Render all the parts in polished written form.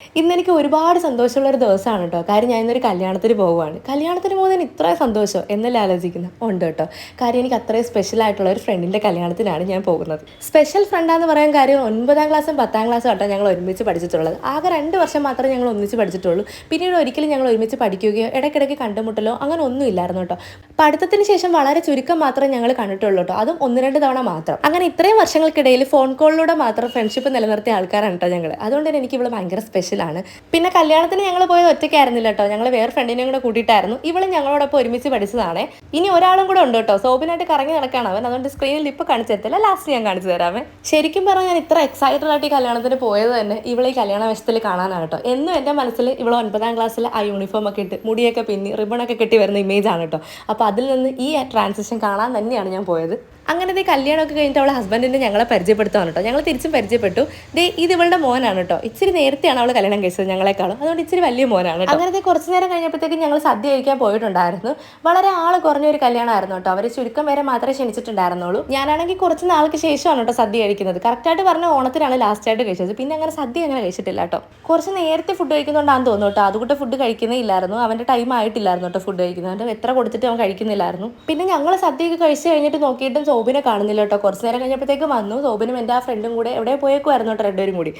ഇന്നെനിക്ക് ഒരുപാട് സന്തോഷമുള്ള ഒരു ദിവസമാണ് കേട്ടോ. കാര്യം ഞാൻ ഇന്നൊരു കല്യാണത്തിന് പോവുകയാണ്. കല്യാണത്തിന് പോകുന്നതിന് ഇത്ര സന്തോഷം എന്നല്ലേ ആലോചിക്കുന്നത്? ഉണ്ട് കേട്ടോ. കാര്യം എനിക്ക് അത്രയും സ്പെഷ്യൽ ആയിട്ടുള്ള ഒരു ഫ്രണ്ടിൻ്റെ കല്യാണത്തിനാണ് ഞാൻ പോകുന്നത്. സ്പെഷ്യൽ ഫ്രണ്ടാന്ന് പറയാൻ കാര്യം 9ാം ക്ലാസ്സും 10ാം ക്ലാസ്സും ആട്ടോ ഞങ്ങൾ ഒരുമിച്ച് പഠിച്ചിട്ടുള്ളത്. ആകെ 2 വർഷം മാത്രമേ ഞങ്ങൾ ഒന്നിച്ച് പഠിച്ചിട്ടുള്ളൂ. പിന്നീട് ഒരിക്കലും ഞങ്ങൾ ഒരുമിച്ച് പഠിക്കുകയോ ഇടയ്ക്കിടയ്ക്ക് കണ്ടുമുട്ടലോ അങ്ങനെ ഒന്നും ഇല്ലായിരുന്നു കേട്ടോ. പഠിത്തത്തിന് ശേഷം വളരെ ചുരുക്കം മാത്രമേ ഞങ്ങൾ കണ്ടിട്ടുള്ളൂ കേട്ടോ. അതും 1-2 തവണ മാത്രം. അങ്ങനെ ഇത്രയും വർഷങ്ങൾക്കിടയിൽ ഫോൺ കോളിലൂടെ മാത്രം ഫ്രണ്ട്ഷിപ്പ് നിലനിർത്തിയ ആൾക്കാരാണ് കേട്ടോ ഞങ്ങൾ. അതുകൊണ്ട് തന്നെ എനിക്ക് ഇവിടെ ഭയങ്കര സ്പെഷ്യലാണ്. പിന്നെ കല്യാണത്തിന് ഞങ്ങൾ പോയത് ഒറ്റയ്ക്കായിരുന്നില്ല കേട്ടോ. ഞങ്ങൾ വേറെ ഫ്രണ്ടിനെയും കൂടെ കൂട്ടിയിട്ടായിരുന്നു. ഇവളും ഞങ്ങളോടൊപ്പം ഒരുമിച്ച് പഠിച്ചതാണേ. ഇനി ഒരാളും കൂടെ ഉണ്ട് കേട്ടോ. സോബിനായിട്ട് കറങ്ങി നടക്കാണ് അവൻ. അതുകൊണ്ട് സ്ക്രീനിൽ ഇപ്പോൾ കാണിച്ചു തരത്തില്ല, ലാസ്റ്റ് ഞാൻ കാണിച്ചു തരാമേ. ശരിക്കും പറഞ്ഞാൽ ഞാൻ ഇത്ര എക്സൈറ്റഡ് ആയിട്ട് ഈ കല്യാണത്തിന് പോയത് തന്നെ ഇവളെ ഈ കല്യാണ വേഷത്തിൽ കാണാനാണ് കേട്ടോ. എന്നും എൻ്റെ മനസ്സിൽ ഇവൾ 9ാം ക്ലാസ്സിൽ ആ യൂണിഫോം ഒക്കെ ഇട്ട് മുടിയൊക്കെ പിന്നി റിബണൊക്കെ കെട്ടി വരുന്ന ഇമേജ് ആണ് കേട്ടോ. അപ്പോൾ അതിൽ നിന്ന് ഈ ട്രാൻസിഷൻ കാണാൻ തന്നെയാണ് ഞാൻ പോയത്. അങ്ങനത്തെ കല്യാണമൊക്കെ കഴിഞ്ഞിട്ട് അവളെ ഹസ്ബൻഡിനെ ഞങ്ങളെ പരിചയപ്പെടുത്തുകയാണ് കേട്ടോ. ഞങ്ങൾ തിരിച്ചും പരിചയപ്പെട്ടു. ഇത് ഇവളുടെ മോനാണ് കേട്ടോ. ഇച്ചിരി നേരത്തെയാണ് അവൾ കല്യാണം കഴിച്ചത് ഞങ്ങളെക്കാളും. അതുകൊണ്ട് ഇച്ചിരി വലിയ മോനാണ്. അങ്ങനത്തെ കുറച്ച് നേരം കഴിഞ്ഞപ്പോഴത്തേക്കും ഞങ്ങൾ സദ്യ കഴിക്കാൻ പോയിട്ടുണ്ടായിരുന്നു. വളരെ കുറഞ്ഞൊരു കല്യാണമായിരുന്നു കേട്ടോ. അവർ ചുരുക്കം വരെ മാത്രമേ ക്ഷണിച്ചിട്ടുണ്ടായിരുന്നുള്ളൂ. ഞാനാണെങ്കിൽ കുറച്ച് നാൾക്ക് ശേഷമാണ് കേട്ടോ സദ്യ കഴിക്കുന്നത്. കറക്റ്റായിട്ട് പറഞ്ഞ ഓണത്തിനാണ് ലാസ്റ്റായിട്ട് കഴിച്ചത്. പിന്നെ അങ്ങനെ സദ്യ അങ്ങനെ കഴിച്ചിട്ടില്ല കേട്ടോ. കുറച്ച് നേരത്തെ ഫുഡ് കഴിക്കുന്നുണ്ടാന്ന് തോന്നുന്നു കേട്ടോ. അതുകൊണ്ട് ഫുഡ് കഴിക്കുന്നേ ഇല്ലായിരുന്നു. അവൻ്റെ ടൈം ആയിട്ടില്ലായിരുന്നു കേട്ടോ ഫുഡ് കഴിക്കുന്നത്. അവൻ്റെ എത്ര കൊടുത്തിട്ട് അവൻ കഴിക്കുന്നില്ലായിരുന്നു. പിന്നെ ഞങ്ങൾ സദ്യയൊക്കെ കഴിച്ച് കഴിഞ്ഞിട്ട് നോക്കിയിട്ടും സോബിനെ കാണുന്നില്ല കേട്ടോ. കുറച്ച് നേരം കഴിഞ്ഞപ്പോഴത്തേക്ക് വന്നു. സോബിനും എൻ്റെ ആ ഫ്രണ്ടും കൂടെ എവിടെ പോയേക്കുമായിരുന്നു കേട്ടോ, 2 പേരും കൂടി.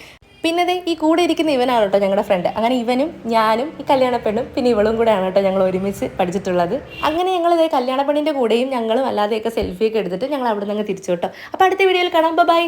പിന്നെ ഈ കൂടെ ഇരിക്കുന്ന ഇവനാണ് കേട്ടോ ഞങ്ങളുടെ ഫ്രണ്ട്. അങ്ങനെ ഇവനും ഞാനും ഈ കല്യാണ പെണ്ണും പിന്നെ ഇവളും കൂടെയാണ് കേട്ടോ ഞങ്ങൾ ഒരുമിച്ച് പഠിച്ചിട്ടുള്ളത്. അങ്ങനെ ഞങ്ങൾ കല്യാണ പെണ്ണിൻ്റെ കൂടെയും ഞങ്ങളും അല്ലാതെയൊക്കെ സെൽഫിയൊക്കെ എടുത്തിട്ട് ഞങ്ങൾ അവിടെ നിന്ന് തിരിച്ചു കേട്ടോ. അപ്പോൾ അടുത്ത വീഡിയോയിൽ കാണാം. ബൈ.